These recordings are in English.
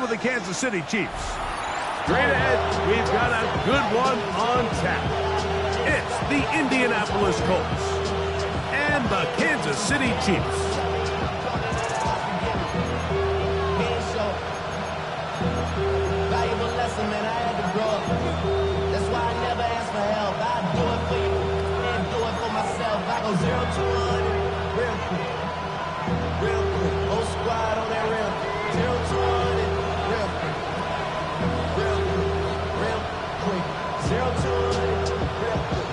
the Kansas City Chiefs. Straight ahead, we've got a good one on tap. It's the Indianapolis Colts and the Kansas City Chiefs. Valuable lesson, man. I had to grow up. That's why I never ask for help. I do it for you and do it for myself. I go 0 to 100 real quick. Real quick. Whole squad on that real quick. 0 to 100 real quick. Real quick. Real quick. 0 to 100 real quick.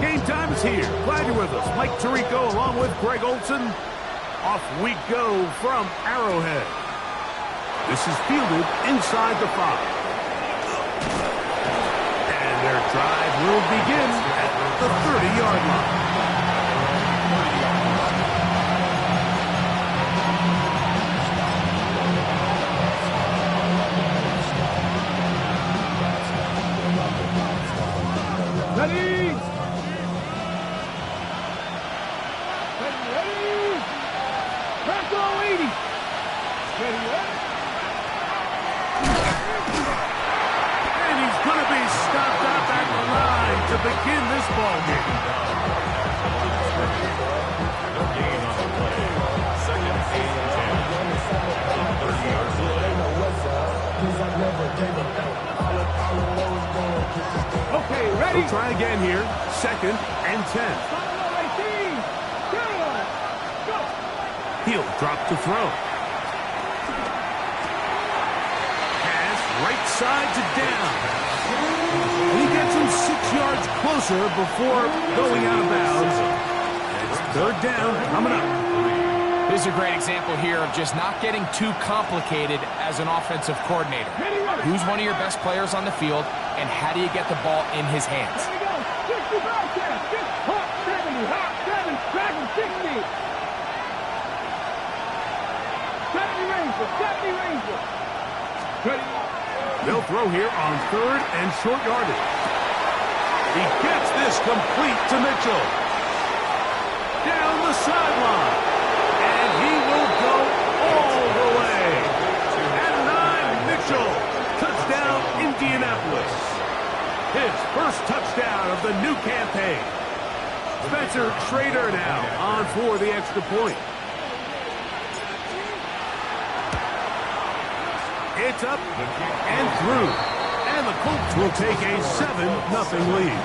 Game time is here. Glad you're with us. Mike Tirico along with Greg Olson. Off we go from Arrowhead. This is fielded inside the 5. And their drive will begin at the 30-yard line. Ready? Ready? Back to 80. Ready, ready? And he's going to be stopped up at the line to begin this ball game. No gain on the play. Second and 10. 30-yard Okay, ready? We'll try again here. Second and 10. He'll drop to throw. Pass right side to down. And he gets him 6 yards closer before going out of bounds. It's third down coming up. This is a great example here of just not getting too complicated as an offensive coordinator. Who's one of your best players on the field, and how do you get the ball in his hands? There we go. 65 catch. 70, hot 7, dragon 60. 70 Ranger, 70 Ranger. Ready? They'll throw here on third and short yardage. He gets this complete to Mitchell. Down the sideline. And he will go all the way. At 9, Mitchell. Touchdown, Indianapolis. His first touchdown of the new campaign. Spencer Schrader now on for the extra point. It's up and through. And the Colts will take a 7-0 lead.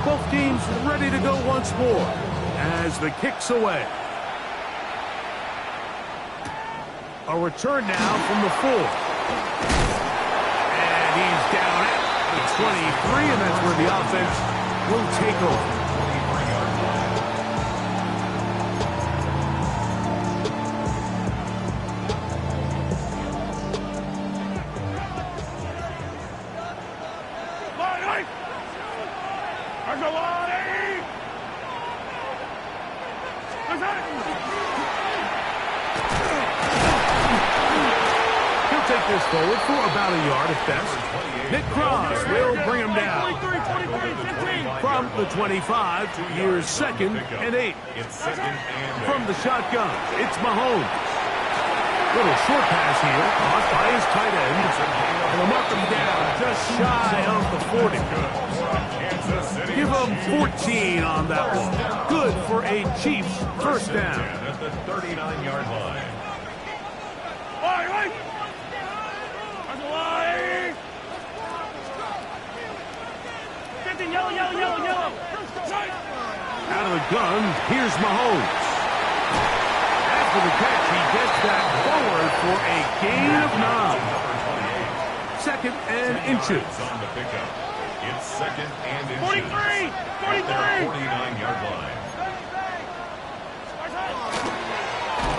12 teams ready to go once more as the kick's away. A return now from the 4. And he's down at the 23, and that's where the offense will take over. This forward for about a yard at best. Nick Cross will bring him down. From the 25, here's 2nd and 8. From the shotgun, it's Mahomes. Little short pass here, caught by his tight end. And they'll mark him down just shy of the 40. Give him 14 on that one. Good for a Chiefs first down. At the 39-yard line. Yellow. Out of the gun, here's Mahomes. After the catch, he gets that forward for a gain of 9. 2nd and inches. On the pickup. It's 2nd and inches. 43! 49-yard line.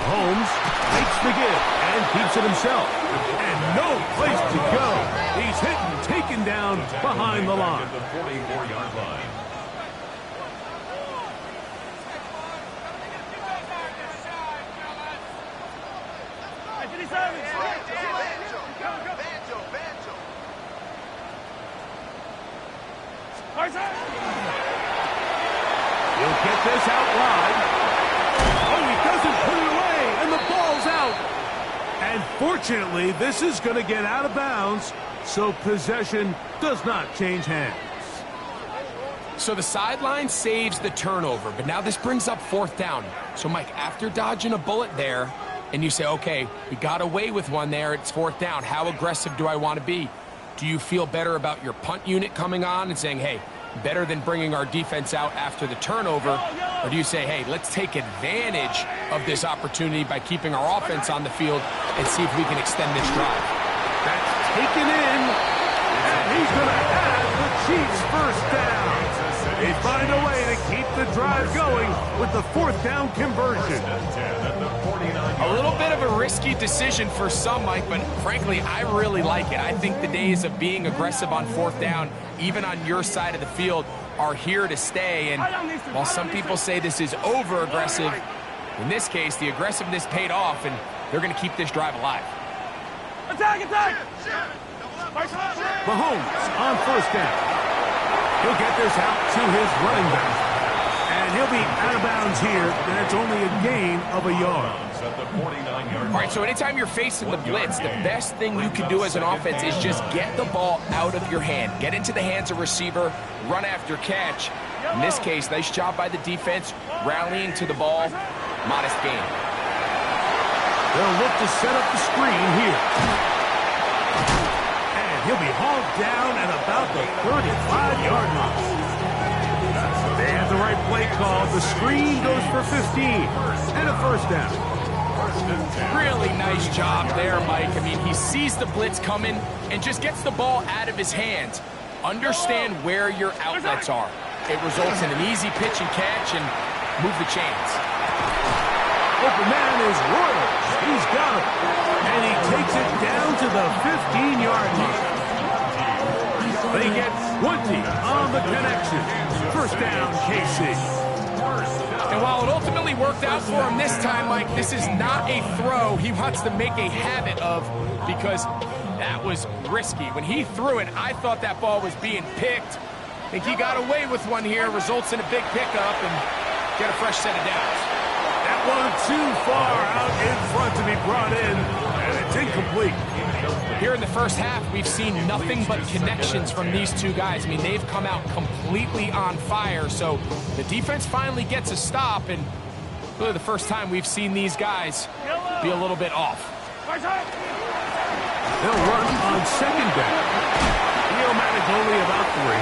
Holmes makes the give and keeps it himself. And no place to go. He's hit and taken down behind the line. At the 44-yard line. He'll get this out wide. Oh, he doesn't put it away, and the ball's out. And fortunately, this is going to get out of bounds, so possession does not change hands. So the sideline saves the turnover, but now this brings up fourth down. So, Mike, after dodging a bullet there, and you say, okay, we got away with one there, it's fourth down. How aggressive do I want to be? Do you feel better about your punt unit coming on and saying, hey, better than bringing our defense out after the turnover? Or do you say, hey, let's take advantage of this opportunity by keeping our offense on the field and see if we can extend this drive? That's taken in, and he's going to have the Chiefs first down. They find a way to keep the drive going with the fourth down conversion. A little bit of a risky decision for some, Mike, but frankly, I really like it. I think the days of being aggressive on fourth down, even on your side of the field, are here to stay. And while some people say this is over-aggressive, in this case, the aggressiveness paid off, and they're going to keep this drive alive. Attack, attack! Mahomes on first down. He'll get this out to his running back. And he'll be out of bounds here, and it's only a gain of a yard. All right, so anytime you're facing the blitz, the best thing you can do as an offense is just get the ball out of your hand. Get into the hands of receiver, run after catch. In this case, nice job by the defense, rallying to the ball. Modest gain. They'll look to set up the screen here. And he'll be hauled down at about the 35-yard line. They have the right play call. The screen goes for 15 and a first down. Really nice job there, Mike. I mean, he sees the blitz coming and just gets the ball out of his hands. Understand where your outlets are. It results in an easy pitch and catch and move the chains. Open man is Royals. He's got it. And he takes it down to the 15-yard line. They get 20 on the connection. First down, KC. And while it ultimately worked out for him this time, Mike, this is not a throw he wants to make a habit of, because that was risky. When he threw it, I thought that ball was being picked. I think he got away with one here, results in a big pickup and get a fresh set of downs. That one too far out in front to be brought in, and it's incomplete. Here in the first half, we've seen nothing but connections from these two guys. I mean, they've come out completely on fire, so the defense finally gets a stop, and really the first time we've seen these guys be a little bit off. They'll run on second down. Neomatic only about 3,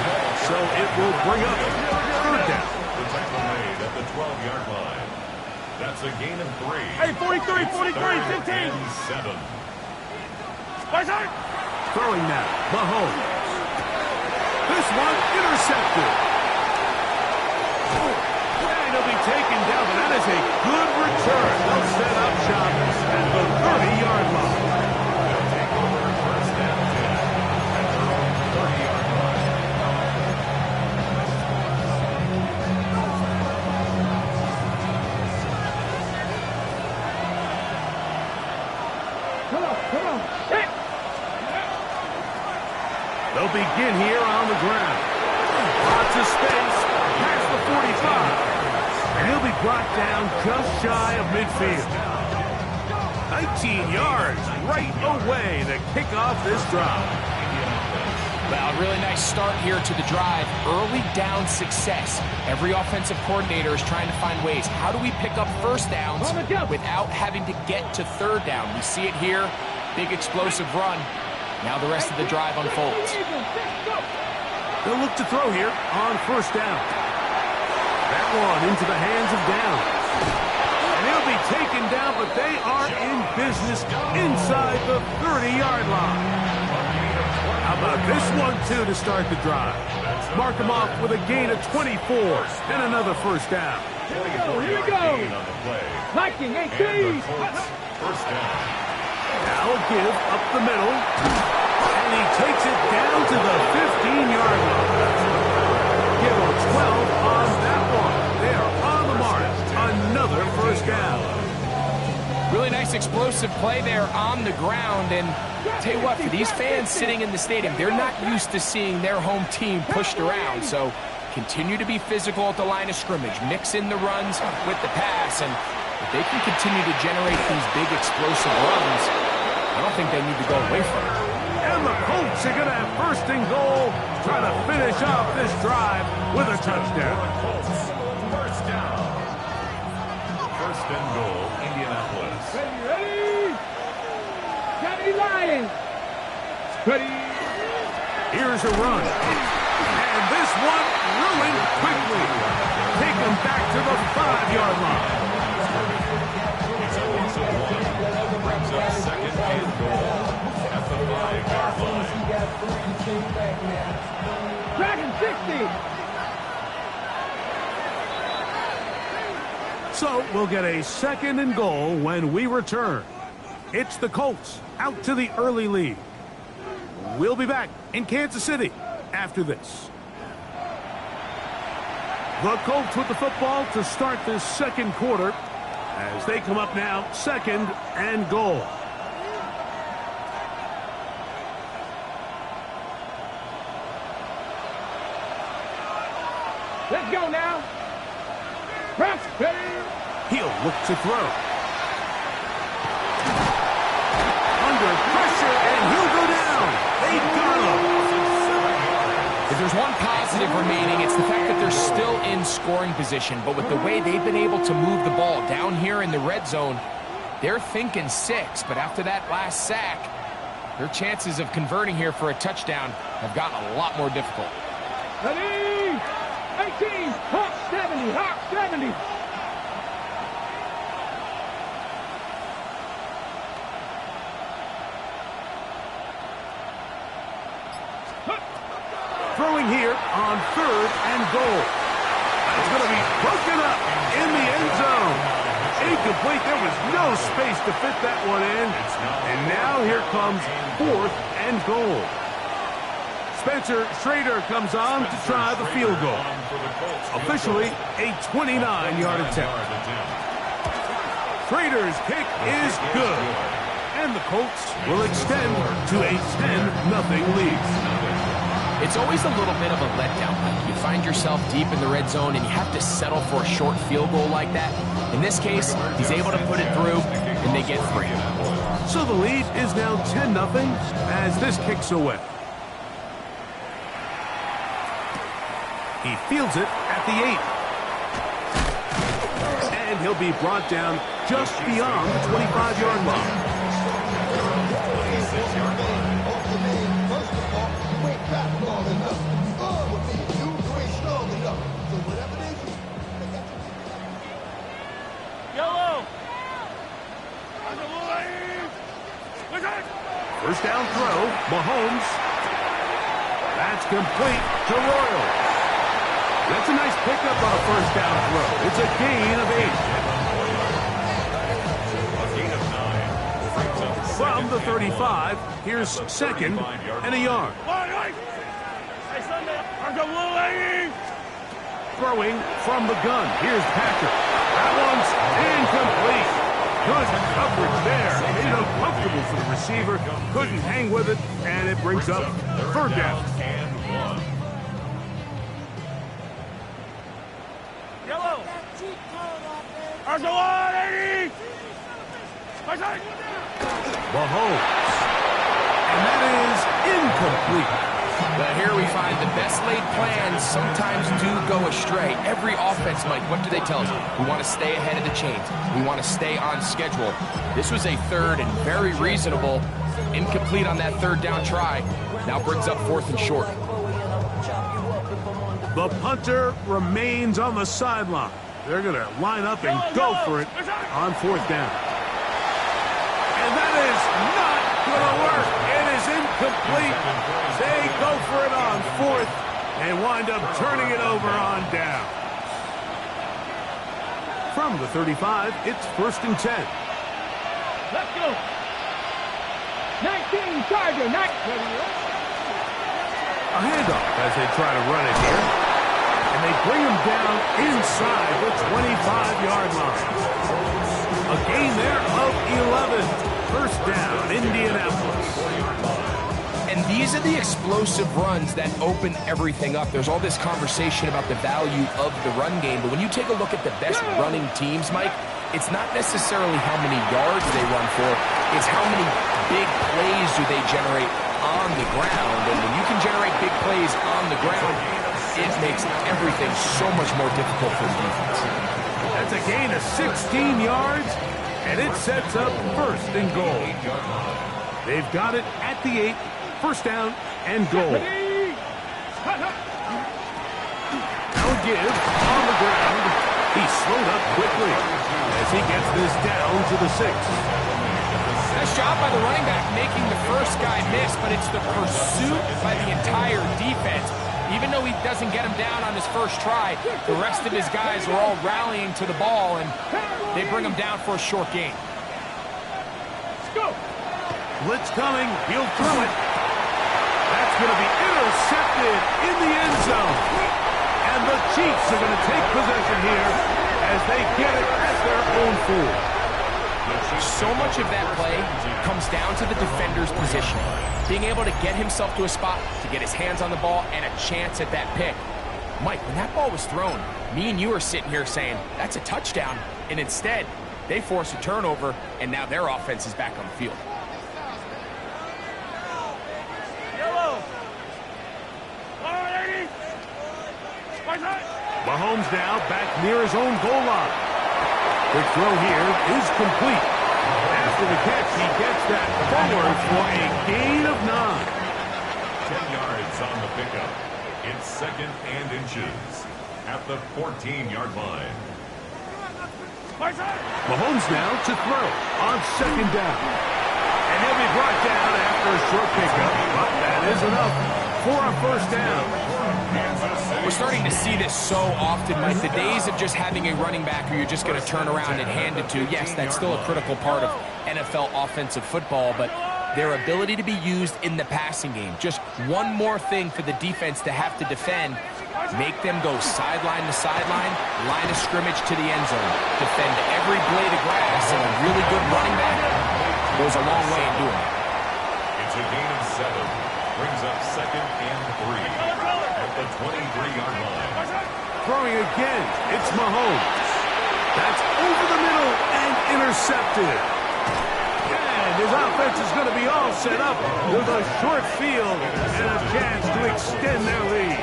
so it will bring up third down. The tackle made at the 12-yard line. That's a gain of 3. Hey, 43, 43, 15. And 7. Throwing now, Mahomes. This one intercepted. And he'll be taken down, but that is a good return. They'll set up shop at the 30-yard line. They'll take over first and 10 at their own 30-yard line. Come on. Hit. They'll begin here on the ground. Lots of space past the 45. And he'll be brought down just shy of midfield. 19 yards right away to kick off this drive. Well, a really nice start here to the drive. Early down success. Every offensive coordinator is trying to find ways. How do we pick up first downs without having to get to third down? We see it here. Big explosive run. Now the rest of the drive unfolds. They'll look to throw here on first down. That one into the hands of Downs. And he'll be taken down, but they are in business inside the 30-yard line. How about this one, too, to start the drive? Mark him off with a gain of 24 and another first down. Here we go. Liking 18. First down. Now a give up the middle. And he takes it down to the 15-yard line. Give him 12 on that one. They are on the mark. Another first down. Really nice explosive play there on the ground. And I'll tell you what, for these fans sitting in the stadium, they're not used to seeing their home team pushed around. So continue to be physical at the line of scrimmage. Mix in the runs with the pass. And if they can continue to generate these big explosive runs, I don't think they need to go away from it. And the Colts are going to have first and goal, trying to finish off this drive with a touchdown. Colts, first down. First and goal, Indianapolis. Ready? Johnny Lions. Ready? Here's a run. And this one ruined quickly. Take him back to the 5-yard line. It's a loss of 1. Brings up second and goal at the 5-yard line. Dragon 60. So we'll get a second and goal when we return. It's the Colts out to the early lead. We'll be back in Kansas City after this. The Colts with the football to start this second quarter as they come up now, second and goal. Let's go now. Press. He'll look to throw. Under pressure, and he'll go down. They got him. If there's one positive remaining, it's the fact that they're still in scoring position. But with the way they've been able to move the ball down here in the red zone, they're thinking 6. But after that last sack, their chances of converting here for a touchdown have gotten a lot more difficult. Ready? 18. Hawk 70. Hawk 70. Throwing here on third and goal. That's going to be broken up in the end zone. Incomplete. There was no space to fit that one in. And now here comes fourth and goal. Spencer Schrader comes on to try the field goal. Officially a 29-yard attempt. Schrader's kick is good. And the Colts will extend to a 10-0 lead. It's always a little bit of a letdown. You find yourself deep in the red zone and you have to settle for a short field goal like that. In this case, he's able to put it through and they get 3. So the lead is now 10-0 as this kicks away. He fields it at the 8. And he'll be brought down just beyond the 25-yard line. First down throw, Mahomes. That's complete to Royal. That's a nice pickup on a first down throw. It's a gain of 8. From the 35, here's second and a yard. Throwing from the gun. Here's Patrick. That one's incomplete. Good coverage there. Made it uncomfortable for the receiver. Couldn't hang with it, and it brings up third down. Yellow. Mahomes. And that is incomplete. But here we find the best laid plans sometimes do go astray. Every offense, Mike, what do they tell us? We want to stay ahead of the chains. We want to stay on schedule. This was a third and very reasonable. Incomplete on that third down try. Now brings up fourth and short. The punter remains on the sideline. They're going to line up and go for it on fourth down. And that is not going to work. It is incomplete. They go for it on fourth and wind up turning it over on down. From the 35, it's first and 10. Let's go. 19 Charger. A handoff as they try to run it here. And they bring him down inside the 25-yard line. A gain there of 11. First down, Indianapolis. And these are the explosive runs that open everything up. There's all this conversation about the value of the run game, but when you take a look at the best running teams, Mike, it's not necessarily how many yards they run for, it's how many big plays do they generate on the ground. And when you can generate big plays on the ground, it makes everything so much more difficult for the defense. That's a gain of 16 yards, and it sets up first and goal. They've got it at the 8, first down and goal. Now a give on the ground. He's slowed up quickly as he gets this down to the 6. Nice job by the running back making the first guy miss, but it's the pursuit by the entire defense. Even though he doesn't get him down on his first try, the rest of his guys are all rallying to the ball, and they bring him down for a short gain. Blitz coming. He'll throw it. That's going to be intercepted in the end zone. And the Chiefs are going to take possession here as they get it at their own 4. So much of that play comes down to the defender's position. Being able to get himself to a spot, to get his hands on the ball, and a chance at that pick. Mike, when that ball was thrown, me and you are sitting here saying, that's a touchdown. And instead, they force a turnover, and now their offense is back on the field. Mahomes now back near his own goal line. Quick throw here is complete. After the catch, he gets that forward for a gain of 9. 10 yards on the pickup. It's second and inches at the 14-yard line. Mahomes now to throw on second down. And he'll be brought down after a short pickup. But that is enough for a first down. We're starting to see this so often, Mike. The days of just having a running back who you're just going to turn around and hand it to, yes, that's still a critical part of NFL offensive football, but their ability to be used in the passing game, just one more thing for the defense to have to defend, make them go sideline to sideline, line of scrimmage to the end zone, defend every blade of grass, and a really good running back goes a long way in doing it. It's a gain of 7. Brings up second and 3 at the 23-yard line. Throwing again, it's Mahomes. That's over the middle and intercepted. And his offense is going to be all set up with a short field and a chance to extend their lead.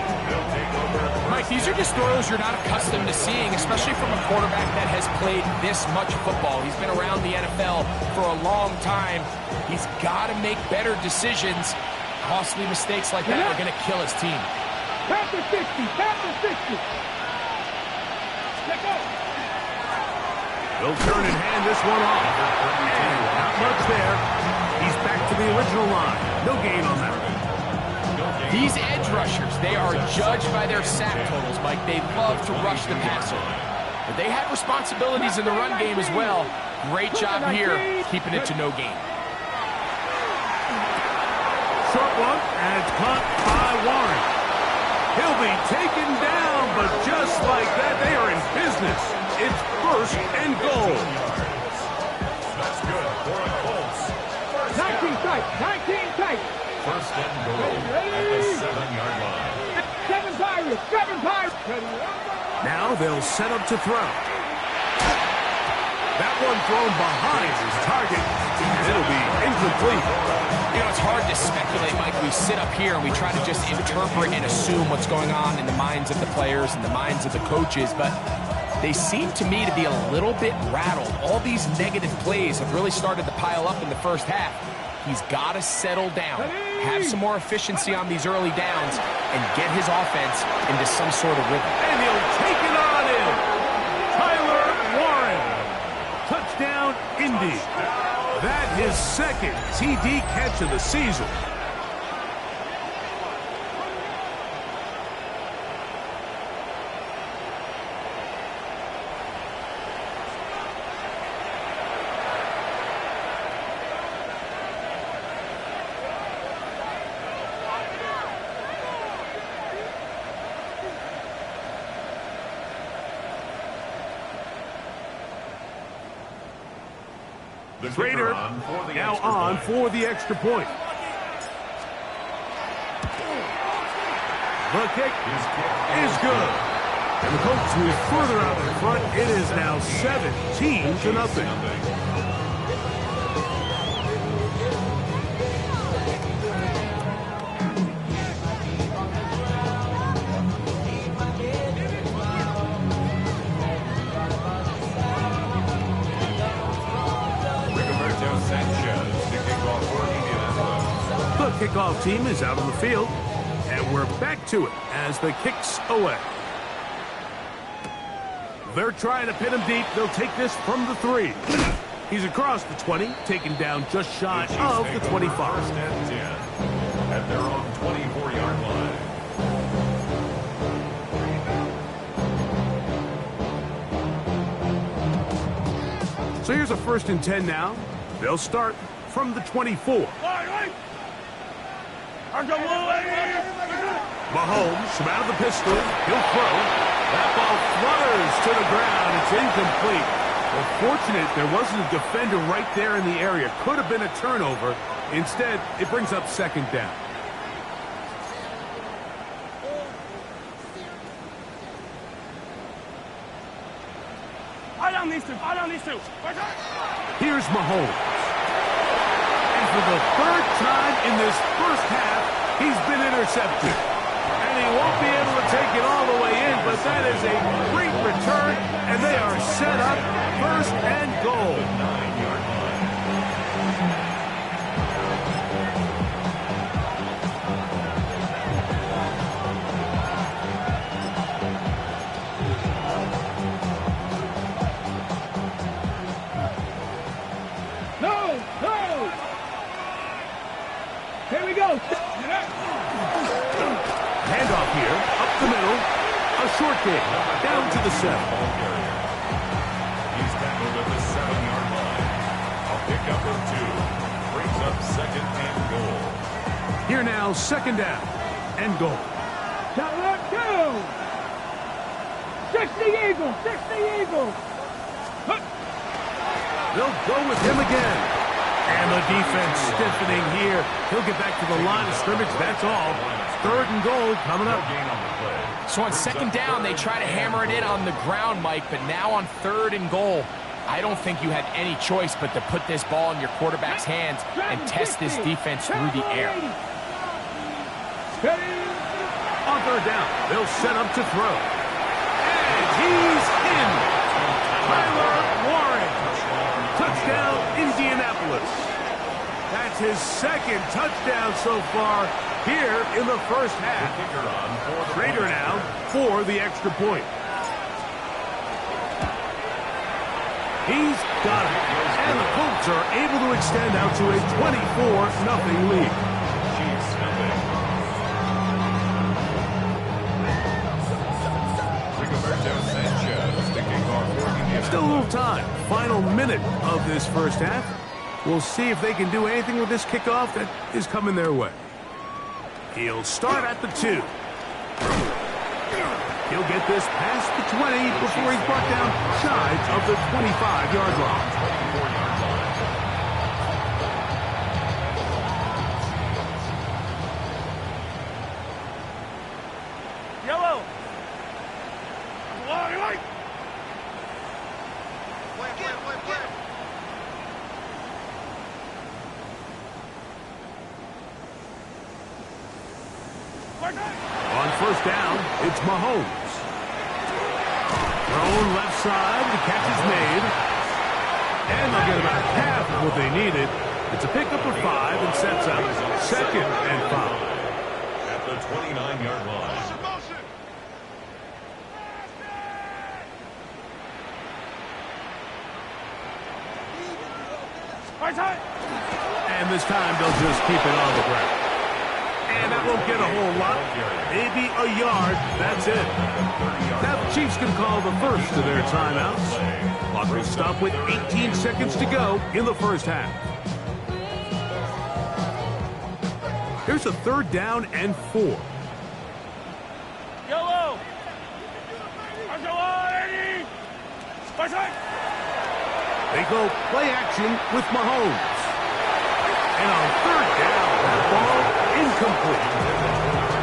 Mike, these are just throws you're not accustomed to seeing, especially from a quarterback that has played this much football. He's been around the NFL for a long time. He's got to make better decisions. Costly mistakes like that are going to kill his team. Tap the 60, tap the 60. Let go. They'll turn and hand this one off. And not much there. He's back to the original line. No gain on that. These edge rushers, they are judged by their sack totals, Mike. They love to rush the passer. But they have responsibilities in the run game as well. Great job here, keeping it to no gain. Short one, and it's caught by Warren. He'll be taken down, but just like that, they are in business. It's first and goal. That's good for a Colts. 19 tight, 19 tight. First and goal at the 7-yard line. 7 tires, 7 tires. Now they'll set up to throw. That one thrown behind his target, and it'll be incomplete. You know, it's hard to speculate, Mike. We sit up here and we try to just interpret and assume what's going on in the minds of the players and the minds of the coaches, but they seem to me to be a little bit rattled. All these negative plays have really started to pile up in the first half. He's got to settle down, have some more efficiency on these early downs, and get his offense into some sort of rhythm. And he'll take it on in. Tyler Warren. Touchdown, Indy. That his second TD catch of the season. The kicker Trader on for the now extra on point. for the extra point. The kick is good. And the Colts move further out in front. It is now 17-0. The kickoff team is out on the field, and we're back to it as the kick's away. They're trying to pin him deep. They'll take this from the 3. He's across the 20, taken down just shy of the 25. First and 10 at their own 24-yard line. So here's a 1st and 10 now. They'll start from the 24. Mahomes from out of the pistol. He'll throw. That ball flutters to the ground. It's incomplete. Well, fortunate there wasn't a defender right there in the area. Could have been a turnover. Instead, it brings up 2nd down. Here's Mahomes. And for the 3rd time in this first half, he's been intercepted. And he won't be able to take it all the way in, but that is a great return, and they are set up 1st and goal. 9-yard line. No! Here we go. Handoff here, up the middle, a short kick, down to the 7. Ball carrier. He's tackled at the 7-yard line. A pickup of 2. Brings up 2nd and goal. Here now, 2nd down and goal. Shot left, go! 60 Eagles! 60 Eagles! They'll go with him again. And the defense stiffening here. He'll get back to the line of scrimmage, that's all. 3rd and goal coming up. Gain on the play. So on 2nd down, they try to hammer it in on the ground, Mike, but now on 3rd and goal, I don't think you had any choice but to put this ball in your quarterback's hands and test this defense through the air. On 3rd down, they'll set up to throw. And he's in. Tyler Warren. Touchdown, Indianapolis. That's his 2nd touchdown so far here in the first half. Kicker on for the Trader now for the extra point. He's got it. And the Colts are able to extend out to a 24-0 lead. Chiefs nothing. Rigoberto Sanchez to kick off for Indianapolis. Still a little time. Final minute of this first half. We'll see if they can do anything with this kickoff that is coming their way. He'll start at the 2. He'll get this past the 20 before he's brought down shy of the 25-yard line. 24-yard line. Yellow! On 1st down, it's Mahomes. Thrown left side, the catch is made. And they'll get about half of what they needed. It's a pickup of 5 and sets up 2nd and 5. At the 29-yard line. And this time they'll just keep it on the ground. And that won't get a whole lot. Maybe a yard. That's it. Now the Chiefs can call the first of their timeouts. Clock will stop with 18 seconds to go in the first half. Here's a 3rd down and 4. Yellow! They go play action with Mahomes. And on third down, that ball incomplete.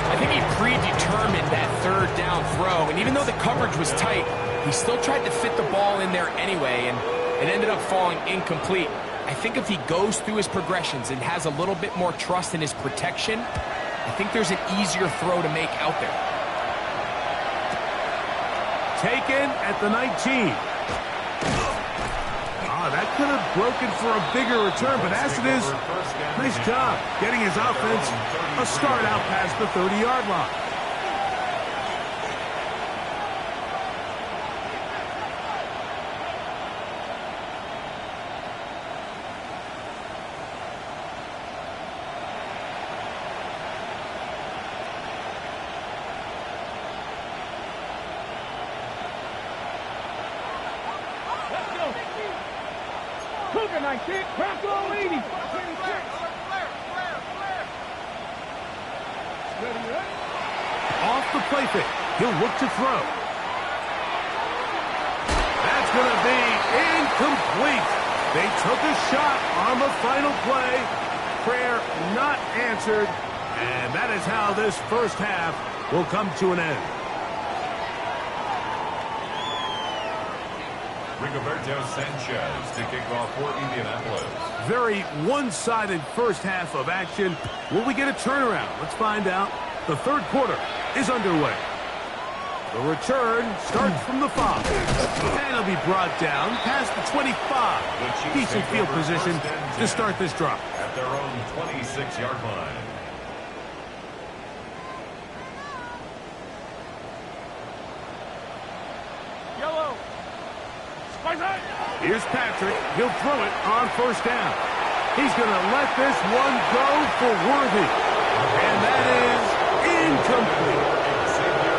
I think he predetermined that third down throw, and even though the coverage was tight, he still tried to fit the ball in there anyway, and it ended up falling incomplete. I think if he goes through his progressions and has a little bit more trust in his protection, I think there's an easier throw to make out there. Taken at the 19. That could have broken for a bigger return, but as it is, nice job getting his offense a start out past the 30-yard line. Cougar 19, Bronco 80. Off the play fake, he'll look to throw. That's going to be incomplete. They took a shot on the final play. Prayer not answered, and that is how this first half will come to an end. Rigoberto Sanchez to kick off for Indianapolis. Very one-sided first half of action. Will we get a turnaround? Let's find out. The third quarter is underway. The return starts from the 5. And he'll be brought down past the 25. Decent field position to start this drive. At their own 26-yard line. Yellow. Here's Patrick. He'll throw it on first down. He's going to let this one go for Worthy. And that is incomplete.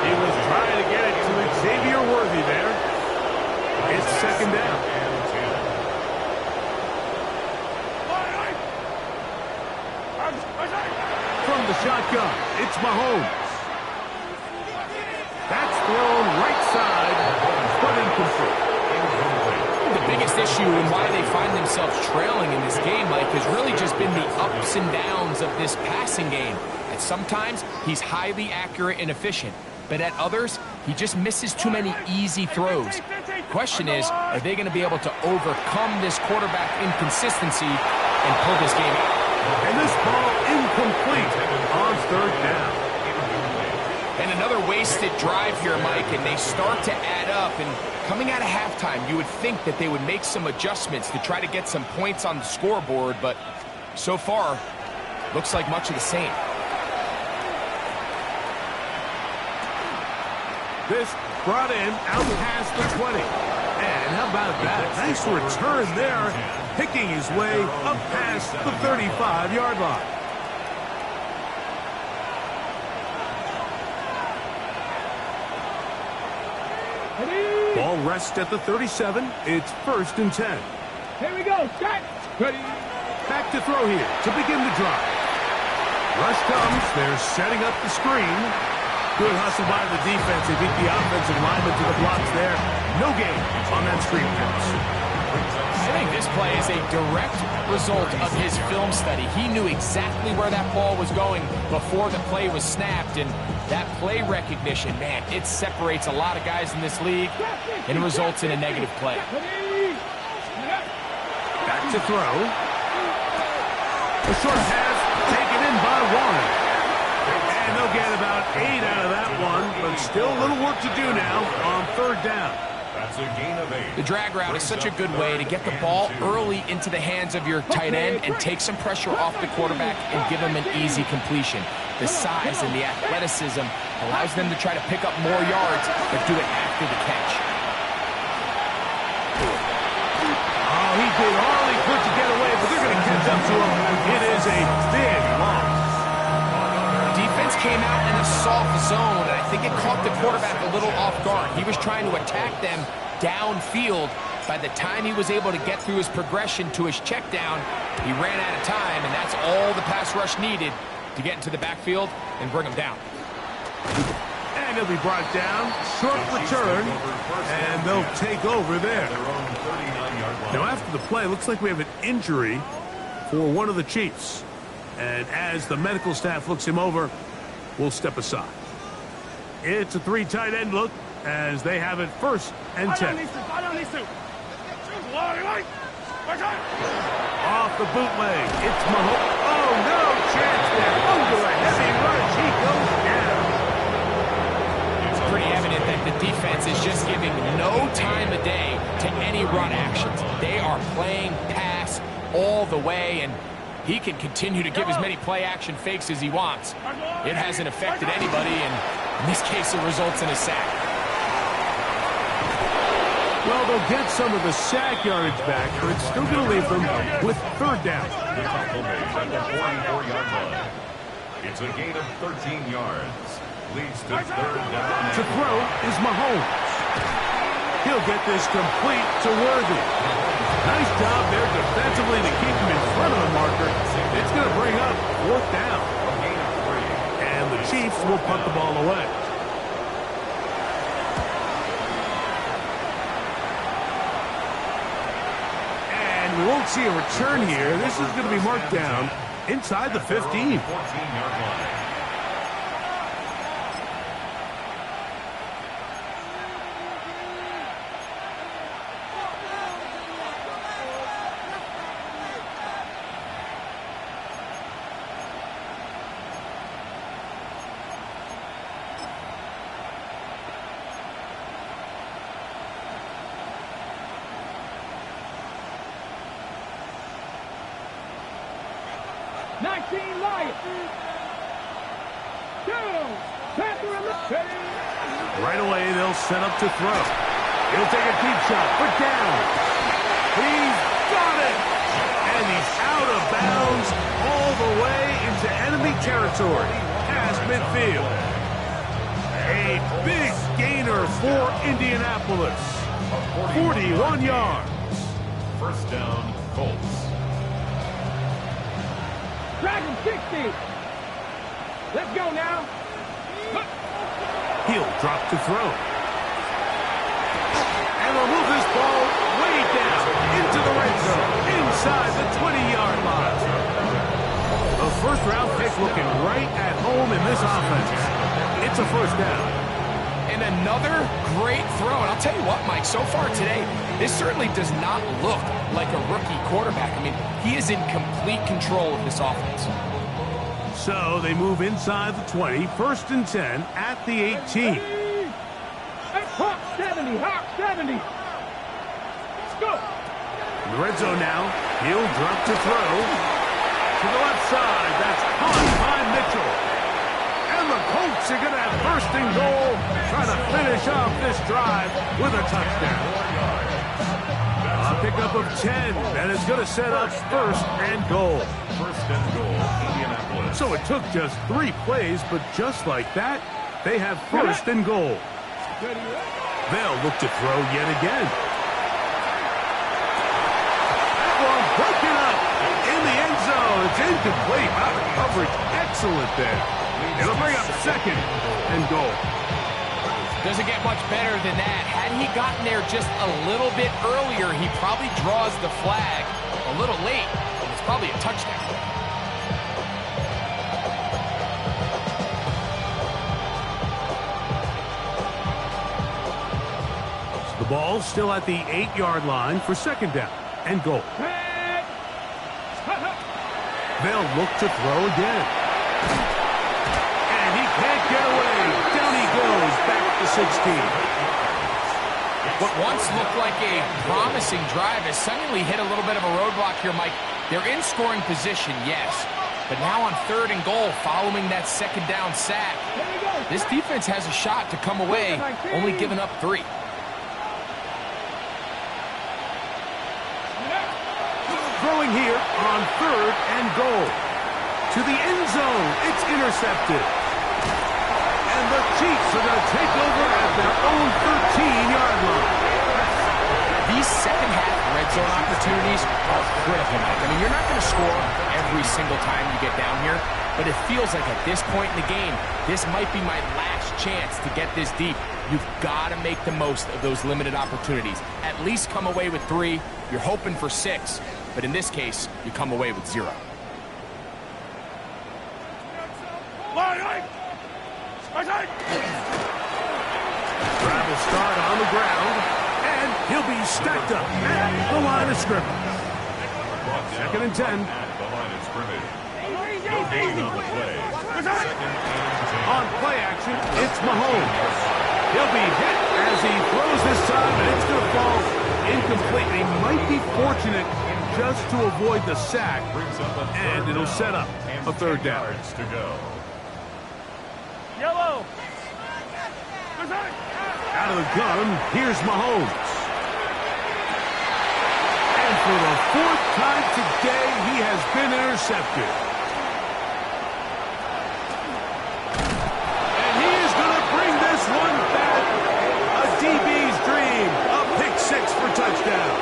He was trying to get it to Xavier Worthy there. It's second down. From the shotgun, it's Mahomes. That's thrown right side, but incomplete. The biggest issue and why they find themselves trailing in this game, Mike, has really just been the ups and downs of this passing game. And sometimes he's highly accurate and efficient, but at others, he just misses too many easy throws. Question is, are they going to be able to overcome this quarterback inconsistency and pull this game out? And this ball incomplete on third down. And another wasted drive here, Mike, and they start to add up. And coming out of halftime, you would think that they would make some adjustments to try to get some points on the scoreboard, but so far, looks like much of the same. This brought in out past the 20. And how about that? Nice return there, picking his way up past the 35-yard line. Ball rests at the 37. It's 1st and 10. Here we go, Scott. Ready. Back to throw here to begin the drive. Rush comes. They're setting up the screen. Good hustle by the defense. They beat the offensive lineman to the blocks there. No gain on that screen pass. I think this play is a direct result of his film study. He knew exactly where that ball was going before the play was snapped, and that play recognition, man, it separates a lot of guys in this league and it results in a negative play. Back to throw. A short pass taken in by one. And they'll get about 8 out of that one, but still a little work to do now on third down. That's a gain of 8. The drag route is such a good way to get the ball early into the hands of your tight end and take some pressure off the quarterback and give him an easy completion. The size and the athleticism allows them to try to pick up more yards, but do it after the catch. Oh, he did all he could to get away, but they're going to catch up to him. It is a big loss. Defense came out in a soft zone, and I think it caught the quarterback a little off guard. He was trying to attack them downfield. By the time he was able to get through his progression to his check down, he ran out of time, and that's all the pass rush needed to get into the backfield and bring him down. And he'll be brought down. Short return. And they'll take over there. Now, after the play, looks like we have an injury for one of the Chiefs. And as the medical staff looks him over, we'll step aside. It's a 3 tight end look as they have it 1st and 10. Off the bootleg. It's Mahomes. Oh, no chance there. Under a heavy rush. He goes down. It's pretty evident that the defense is just giving no time of day to any run actions. They are playing pass all the way, and he can continue to give as many play-action fakes as he wants. It hasn't affected anybody, and in this case, it results in a sack. Well, they'll get some of the sack yardage back, but it's still going to leave them with 3rd down. The tackle made at the 44-yard line. It's a gain of 13 yards. Leads to 3rd down. To throw is Mahomes. He'll get this complete to Worthy. Nice job there defensively to keep him in front of the marker. It's going to bring up 4th down. And the Chiefs will punt the ball away. And we won't see a return here. This is going to be marked down inside the 15. 14-yard line. Right away, they'll set up to throw. He'll take a deep shot for down. He's got it! And he's out of bounds all the way into enemy territory, past midfield. A big gainer for Indianapolis. 41 yards. 1st down, Colts. Dragon 60. Let's go now. He'll drop to throw. And they'll move this ball way down into the red zone, inside the 20-yard line. The 1st-round pick looking right at home in this offense. It's a 1st down. And another great throw. And I'll tell you what, Mike, so far today, this certainly does not look like a rookie quarterback. I mean, he is in complete control of this offense. So they move inside the 20, 1st and 10 at the 18. Hawk 70, Hawk 70. Let's go. In the red zone now, he'll drop to throw. To the left side, that's caught by Mitchell. And the Colts are going to have 1st and goal, trying to finish off this drive with a touchdown. A pickup of 10, and it's going to set up 1st and goal. 1st and goal, Indianapolis. So it took just 3 plays, but just like that, they have 1st and goal. They'll look to throw yet again. That one broken up in the end zone. It's incomplete. Out of coverage. Excellent there. It'll bring up 2nd and goal. Doesn't get much better than that. Had he gotten there just a little bit earlier, he probably draws the flag a little late, and it's probably a touchdown. So the ball's still at the 8-yard line for 2nd down and goal. They'll look to throw again. And he can't get away. Down he goes, back to 16. What once looked like a promising drive has suddenly hit a little bit of a roadblock here, Mike. They're in scoring position, yes. But now on 3rd and goal, following that 2nd down sack, this defense has a shot to come away, only giving up 3. Throwing here on 3rd and goal. To the end zone, it's intercepted. And the Chiefs are going to take over at their own 13-yard line. These second-half red zone opportunities are critical, Mike. I mean, you're not going to score every single time you get down here, but it feels like at this point in the game, this might be my last chance to get this deep. You've got to make the most of those limited opportunities. At least come away with 3. You're hoping for 6, but in this case, you come away with 0. Travel start on the ground, and he'll be stacked up at the line of scrimmage. Second and 10. At the line of scrimmage. No gain on the play. Second and 10. On play action, it's Mahomes. He'll be hit as he throws this time, and it's going to fall incomplete. He might be fortunate just to avoid the sack, and it'll set up a third down. Yards to go. Yellow. Out of the gun, here's Mahomes. And for the 4th time today, he has been intercepted. And he is going to bring this one back. A DB's dream. A pick 6 for touchdown.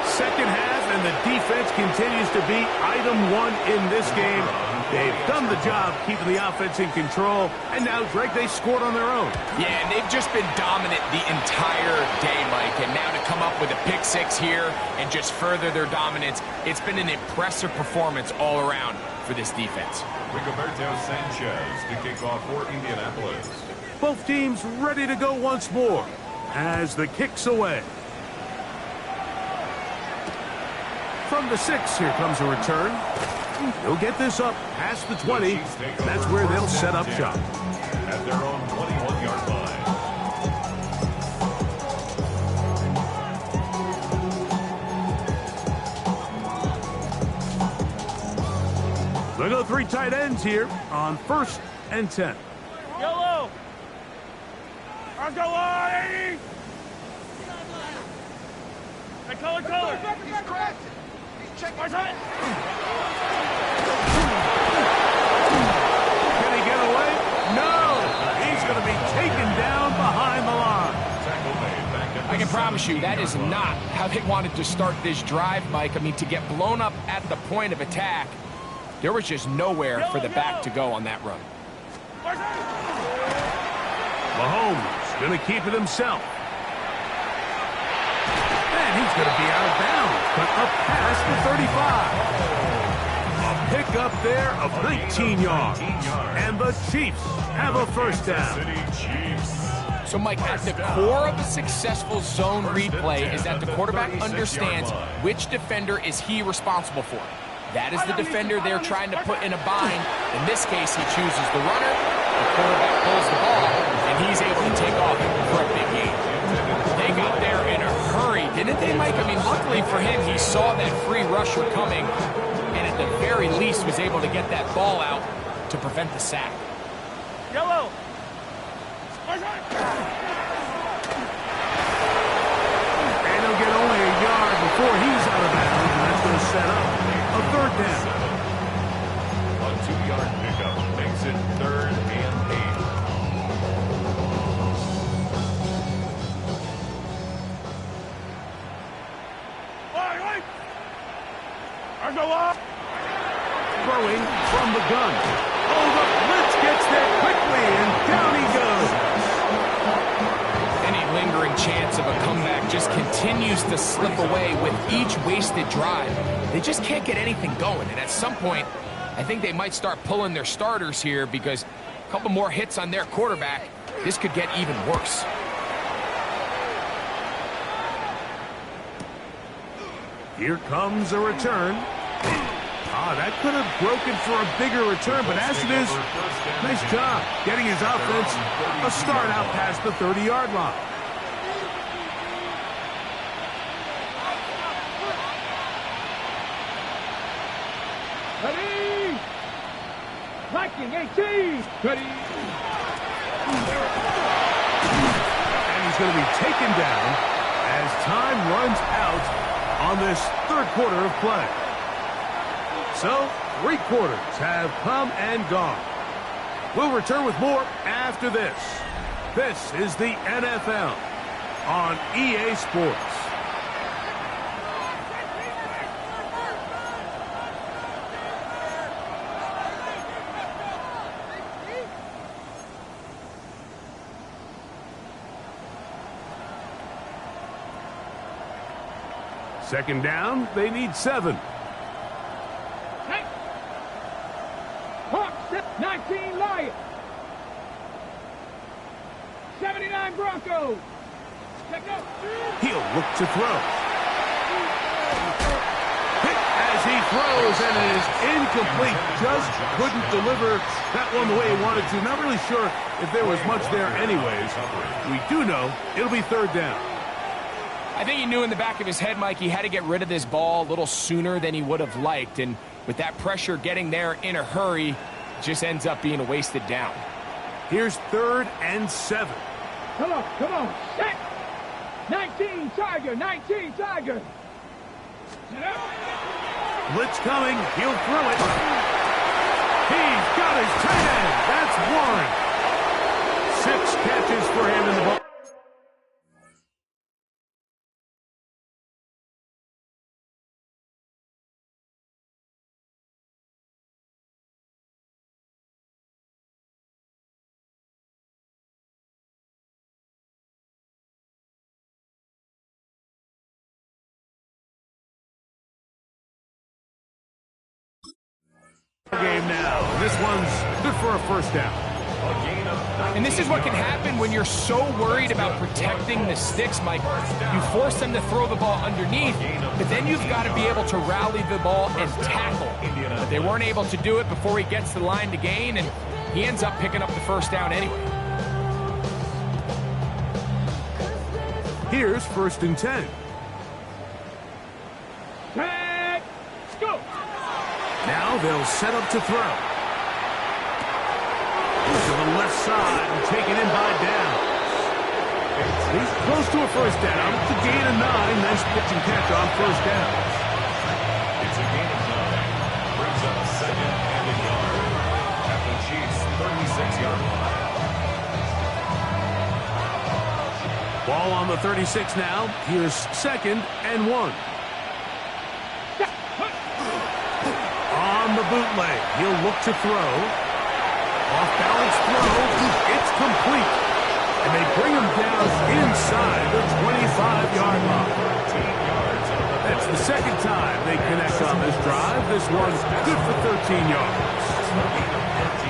Second half, and the defense continues to be item 1 in this game. They've done the job keeping the offense in control, and now, Greg, they scored on their own. Yeah, and they've just been dominant the entire day, Mike. And now to come up with a pick 6 here and just further their dominance, it's been an impressive performance all around for this defense. Rigoberto Sanchez to kick off for Indianapolis. Both teams ready to go once more as the kick's away. From the 6, here comes a return. He'll get this up past the 20. That's where they'll set up shop. At their own 21-yard line. They'll go 3 tight ends here on 1st and 10. Yellow. Let's go, 80. Hey, color. He's cracked it. He's checking. Can he get away? No! He's going to be taken down behind the line. I can promise you that is not how they wanted to start this drive, Mike. I mean, to get blown up at the point of attack, there was just nowhere for the back to go on that run. Mahomes going to keep it himself. And he's going to be out of bounds, but up past the 35. A pick up there of 19 yards. And the Chiefs have a first down. So, Mike, at the core of a successful zone read play is that the quarterback understands which defender is he responsible for. That is the defender they're trying to put in a bind. In this case, he chooses the runner. The quarterback pulls the ball, and he's able to take off for a big gain. They got there in a hurry, didn't they, Mike? I mean, luckily for him, he saw that free rusher coming, and at the very least was able to get that ball out to prevent the sack. Yellow. And he'll get only a yard before he's out of bounds, and that's going to set up a third down. A 2-yard pickup makes it 3rd and 8. Throwing from the gun. Oh, the blitz gets there quickly, and down he goes. Any lingering chance of a comeback just continues to slip away with each wasted drive. They just can't get anything going, and at some point, I think they might start pulling their starters here because a couple more hits on their quarterback, this could get even worse. Here comes a return. That could have broken for a bigger return, but as it is, nice job getting his offense a start out past the 30-yard line. Ready. Viking 18. Ready. And he's going to be taken down as time runs out on this third quarter of play. So, 3 quarters have come and gone. We'll return with more after this. This is the NFL. on EA Sports. Second down, they need 7. Hawks, 19 Lions. 79 Broncos. Check out. He'll look to throw. Hit as he throws, and it is incomplete. Just couldn't deliver that one the way he wanted to. Not really sure if there was much there anyways. We do know it'll be third down. I think he knew in the back of his head, Mike, he had to get rid of this ball a little sooner than he would have liked. And with that pressure getting there in a hurry, it just ends up being a wasted down. Here's 3rd and 7. Come on, set. 19 Tiger, 19 Tiger. Blitz coming, he'll throw it. He's got his tight end. That's Warren. 6 catches for him in the ball. Game now. This one's good for a first down. And this is what can happen when you're so worried about protecting the sticks, Mike. You force them to throw the ball underneath, but then you've got to be able to rally the ball and tackle. But they weren't able to do it before he gets to the line to gain, and he ends up picking up the first down anyway. Here's 1st and 10. Let's go. Now they'll set up to throw. To the left side and taken in by Downs. He's close to a first down. It's a gain of 9. Nice pitch and catch on first down. It's a gain of 9. Brings up 2nd and a yard at the Chiefs' 36-yard line. Ball on the 36 now. Here's 2nd and 1. On the bootleg, he'll look to throw. Off-balance throw. It's complete. And they bring him down inside the 25-yard line. That's the 2nd time they connect on this drive. This one's good for 13 yards.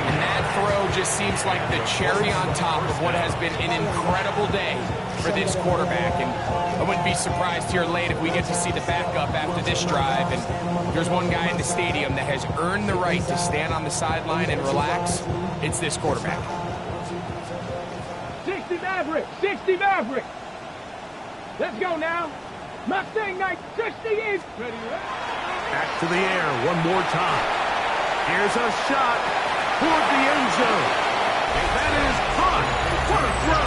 And that throw just seems like the cherry on top of what has been an incredible day for this quarterback. And I wouldn't be surprised here late if we get to see the backup after this drive. And there's one guy in the stadium that has earned the right to stand on the sideline and relax. It's this quarterback. 60 Maverick, 60 Maverick. Let's go now. Mustang Knight, 60 is ready. Back to the air one more time. Here's a shot toward the end zone. That is caught. What a throw.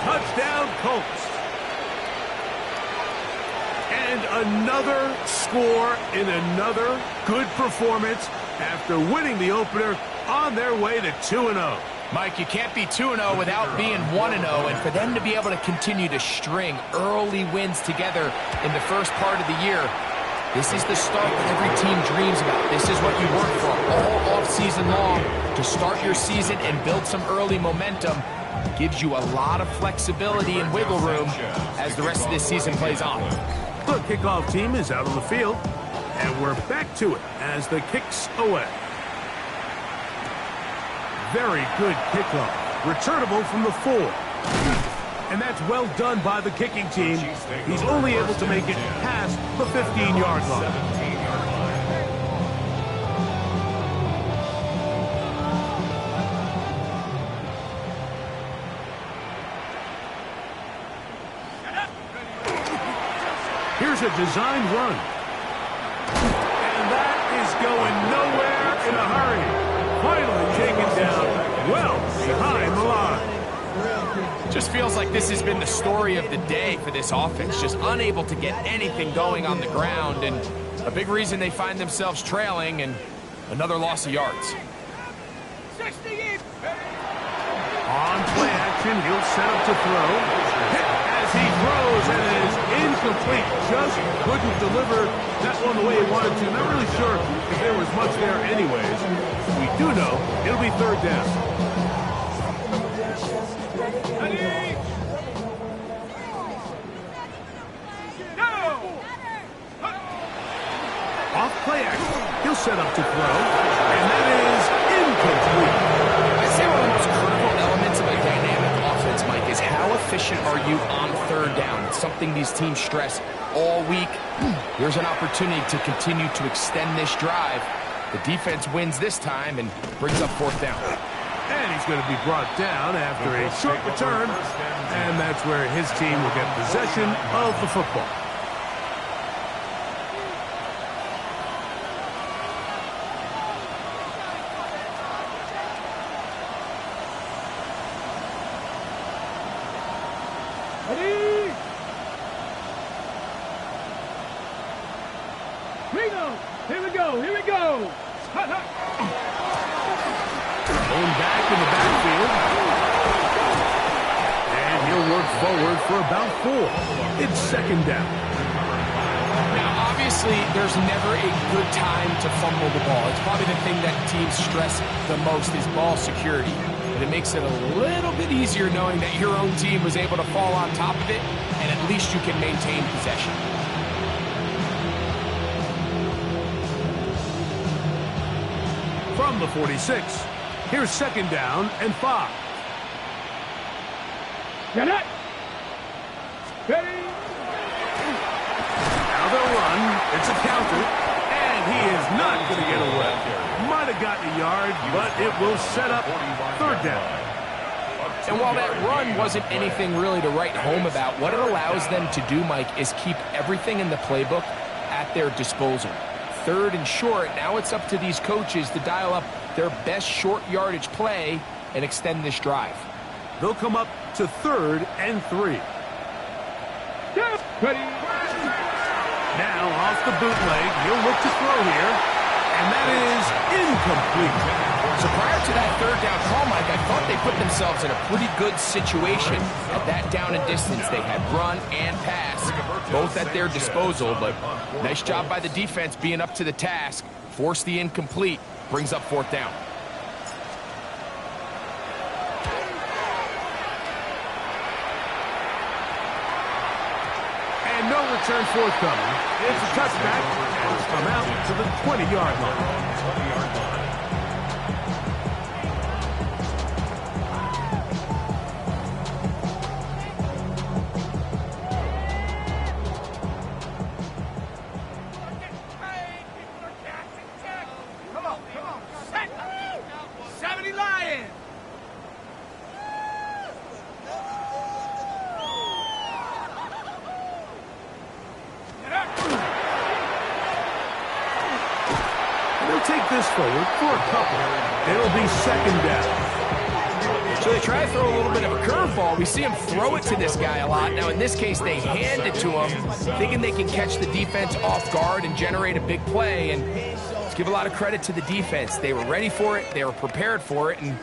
Touchdown, Colts. And another score in another good performance after winning the opener on their way to 2-0. Mike, you can't be 2-0 without being 1-0, and for them to be able to continue to string early wins together in the first part of the year, this is the start that every team dreams about. This is what you work for all off-season long to start your season and build some early momentum. It gives you a lot of flexibility and wiggle room as the rest of this season plays on. The kickoff team is out on the field, and we're back to it as the kick's away. Very good kickoff. Returnable from the 4. And that's well done by the kicking team. He's only able to make it past the 15-yard line. 17-yard line. Here's a designed run. And that is going nowhere in a hurry. Finally taken down well behind the line. Just feels like this has been the story of the day for this offense. Just unable to get anything going on the ground, and a big reason they find themselves trailing and another loss of yards. 60 in. On play action. formation. He'll set up to throw. Hit as he throws, and it is incomplete. Just couldn't deliver that one the way he wanted to. Not really sure if there was much there anyways. We do know it'll be third down. Off play action. He'll set up to throw, and that is incomplete. I'd say one of the most critical elements of a dynamic offense, Mike, is how efficient are you on third down? It's something these teams stress all week. Here's an opportunity to continue to extend this drive. The defense wins this time and brings up fourth down. And he's going to be brought down after a short return, and that's where his team will get possession of the football. Here we go, here we go. Going back in the backfield. And he'll work forward for about 4. It's second down. Now, obviously, there's never a good time to fumble the ball. It's probably the thing that teams stress the most is ball security. But it makes it a little bit easier knowing that your own team was able to fall on top of it, and at least you can maintain possession. From the 46, here's second down and 5. Get it. Ready. Now they'll run. It's a counter, and he is not going to get away. Might have gotten a yard, but it will set up third down. And while that run wasn't anything really to write home about, what it allows them to do, Mike, is keep everything in the playbook at their disposal. Third and short, now it's up to these coaches to dial up their best short yardage play and extend this drive. They'll come up to third and 3. Ready. Now off the bootleg, he'll look to throw here, and that is incomplete. So prior to that third down call, Mike, I thought they put themselves in a pretty good situation at that down and distance. They had run and pass, both at their disposal, but nice job by the defense being up to the task. Force the incomplete, brings up fourth down. And no return forthcoming. It's a touchback, and it's come out to the 20-yard line. Take this forward for a couple. It'll be second down. So they try to throw a little bit of a curveball. We see him throw it to this guy a lot. Now, in this case, they hand it to him, thinking they can catch the defense off guard and generate a big play. And let's give a lot of credit to the defense. They were ready for it, they were prepared for it, and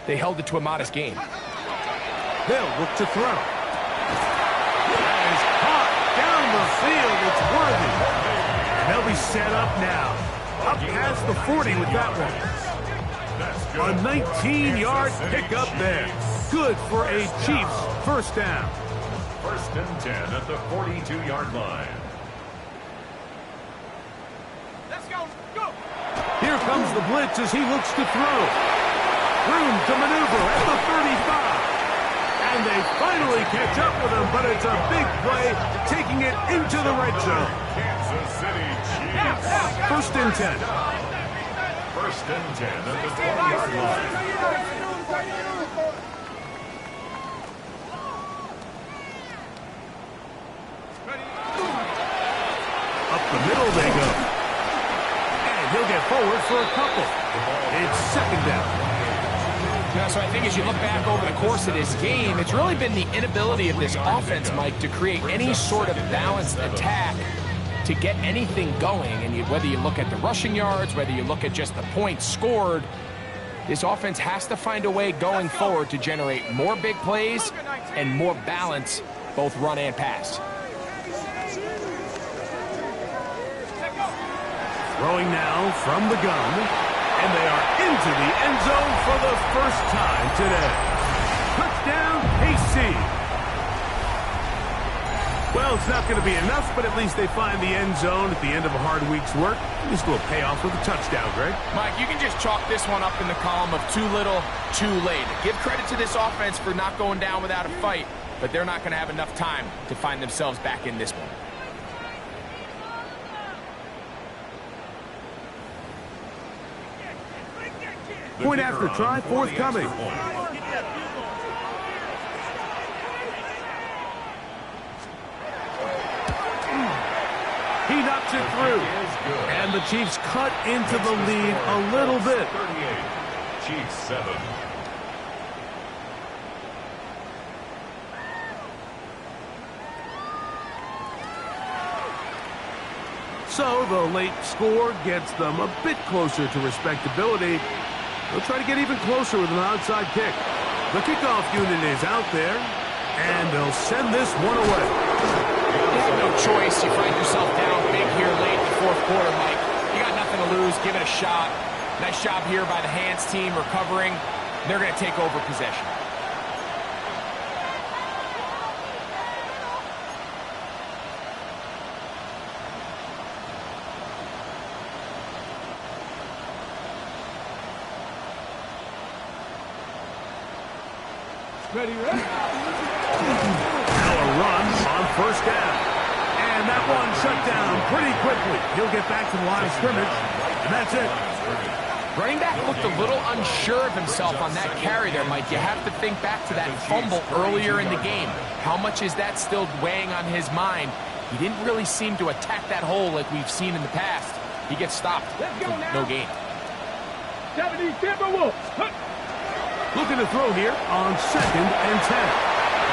they held it to a modest game. They'll look to throw. That is caught down the field. It's worthy. And they'll be set up now. Up past the 40 with that one. A 19-yard pickup there. Good for a Chiefs first down. First and 10 at the 42-yard line. Let's go. Go. Here comes the blitz as he looks to throw. Room to maneuver at the 35. And they finally catch up with him, but it's a big play, taking it into the red zone. Kansas City Chiefs. First and 10. First and 10 at the 20-yard line. Up the middle they go. And he'll get forward for a couple. It's second down. Now, so I think as you look back over the course of this game, it's really been the inability of this offense, Mike, to create any sort of balanced attack to get anything going. And whether you look at the rushing yards, whether you look at just the points scored, This offense has to find a way going forward to generate more big plays and more balance, both run and pass. Throwing now from the gun, and they are into the end zone for the first time today. Touchdown, KC. Well, it's not going to be enough, but at least they find the end zone at the end of a hard week's work. This will pay off with a touchdown, Greg. Mike, you can just chalk this one up in the column of too little, too late. Give credit to this offense for not going down without a fight, but they're not going to have enough time to find themselves back in this one. Point after try, forthcoming. He knocks it through. And the Chiefs cut into the lead a little bit. 38, Chiefs 7. So the late score gets them a bit closer to respectability. They'll try to get even closer with an onside kick. The kickoff unit is out there, and they'll send this one away. You have no choice. You find yourself down big here late in the fourth quarter, Mike. You got nothing to lose. Give it a shot. Nice job here by the hands team recovering. They're going to take over possession. Ready? Now a run on first down. And that one shut down pretty quickly. He'll get back to the line of scrimmage, and that's it. Running back looked a little unsure of himself on that carry there, Mike. You have to think back to that fumble earlier in the game. How much is that still weighing on his mind? He didn't really seem to attack that hole like we've seen in the past. He gets stopped. No gain. 70 Timberwolves. Looking to throw here on 2nd and 10.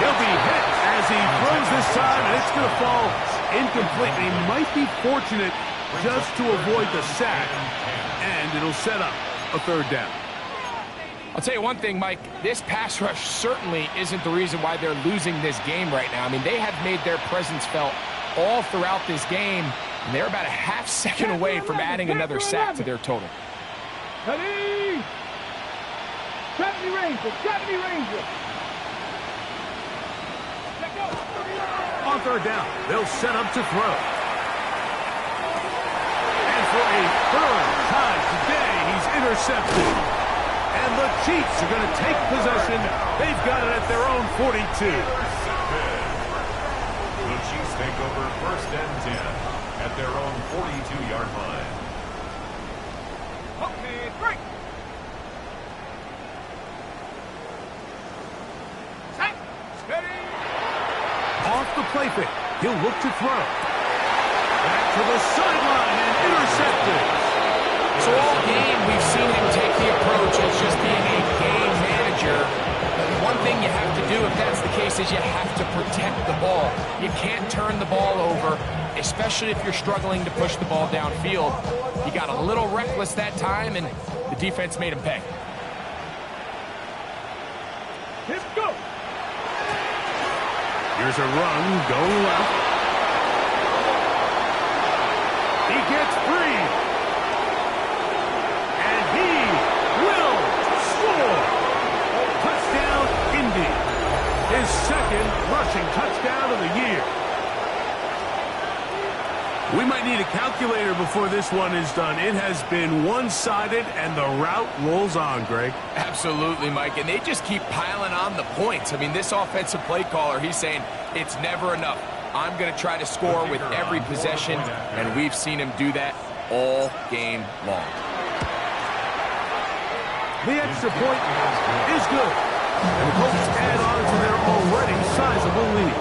He'll be hit as he throws this time, and it's going to fall incomplete. He might be fortunate just to avoid the sack, and it'll set up a 3rd down. I'll tell you one thing, Mike. This pass rush certainly isn't the reason why they're losing this game right now. I mean, they have made their presence felt all throughout this game, and they're about a half second away from adding another sack to their total. Ready? 70 Rangers, 70 Rangers. Let go. On 3rd down, they'll set up to throw. And for a 3rd time today, he's intercepted. And the Chiefs are going to take possession. They've got it at their own 42. The Chiefs take over 1st and 10 at their own 42-yard line. Okay, break. Off the play fake, he'll look to throw. Back to the sideline and intercepted. So all game, we've seen him take the approach as just being a game manager. One thing you have to do if that's the case is you have to protect the ball. You can't turn the ball over, especially if you're struggling to push the ball downfield. He got a little reckless that time, and the defense made him pay. Let's go. Here's a run going left. He gets free. And he will score. Touchdown, Indy. His 2nd rushing touchdown of the year. We might need a calculator before this one is done. It has been one-sided, and the route rolls on, Greg. Absolutely, Mike, and they just keep piling on the points. I mean, this offensive play caller, he's saying it's never enough. I'm going to try to score with every possession, and we've seen him do that all game long. The extra point is good, and the Colts add on to their already sizable lead.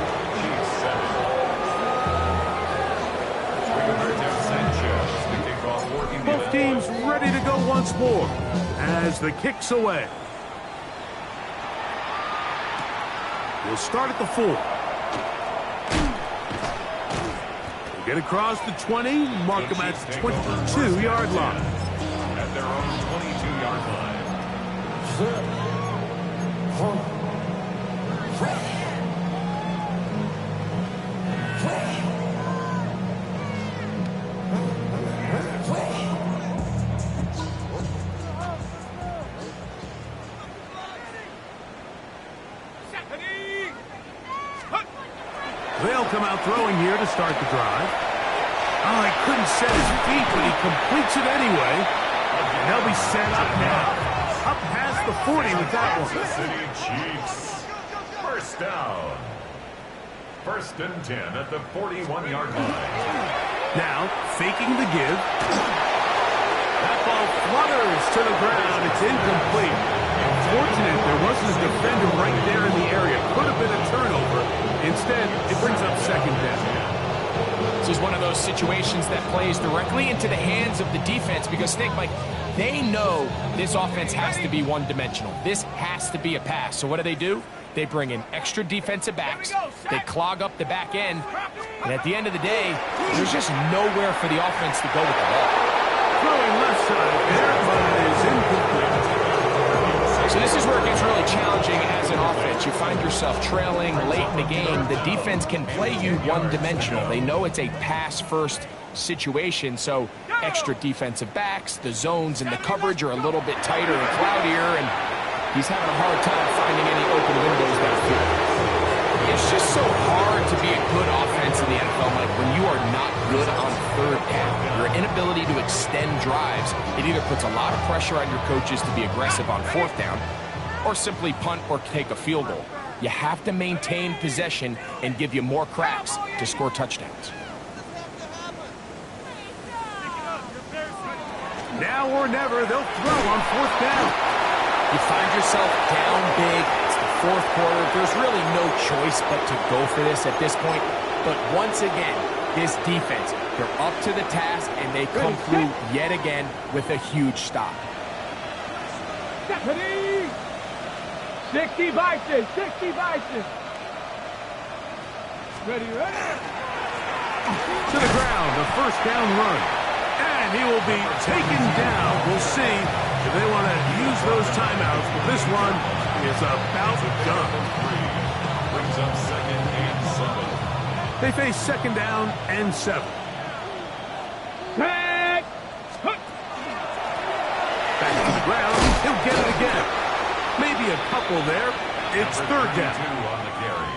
Both teams ready to go once more as the kick's away. We'll start at the 4. We'll get across the 20, mark them at the 22-yard line. At their own 22-yard line. They'll come out throwing here to start the drive. Oh, he couldn't set his feet, but he completes it anyway. And they'll be set up now. Up past the 40 with that one. Kansas City Chiefs. First down. First and 10 at the 41-yard line. Now, faking the give. That ball flutters to the ground. It's incomplete. Unfortunate there wasn't a defender right there in the area. Could have been a turnover. Instead, it brings up second down. This is one of those situations that plays directly into the hands of the defense because, Nick, like, they know this offense has to be one-dimensional. This has to be a pass. So what do? They bring in extra defensive backs. They clog up the back end. And at the end of the day, there's just nowhere for the offense to go with the ball. Throwing left side there, but it is incomplete. So this is where it gets really challenging as an offense. You find yourself trailing late in the game. The defense can play you one-dimensional. They know it's a pass-first situation, so extra defensive backs, the zones and the coverage are a little bit tighter and cloudier, and he's having a hard time finding any open windows downfield. It's just so hard to be a good offense in the NFL, Mike, when you are not good on third down. Your inability to extend drives, it either puts a lot of pressure on your coaches to be aggressive on fourth down or simply punt or take a field goal. You have to maintain possession and give you more cracks to score touchdowns. Now or never, they'll throw on fourth down. You find yourself down big. It's the fourth quarter. There's really no choice but to go for this at this point. But once again, this defense, they're up to the task, and they come through yet again with a huge stop. 60 Vices, 60 Vices. Ready. To the ground, the first down run. And he will be taken down. We'll see if they want to use those timeouts, but this one is about done. Brings up second and 7. They face second down and 7. Back. Back to the ground. He'll get it again. Maybe a couple there. It's third down. On the carry.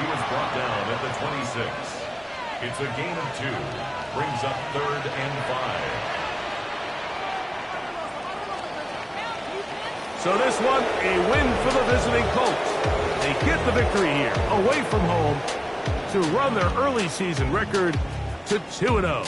He was brought down at the 26. It's a gain of 2. Brings up third and 5. So this one, a win for the visiting Colts. They get the victory here, away from home, to run their early season record to 2-0.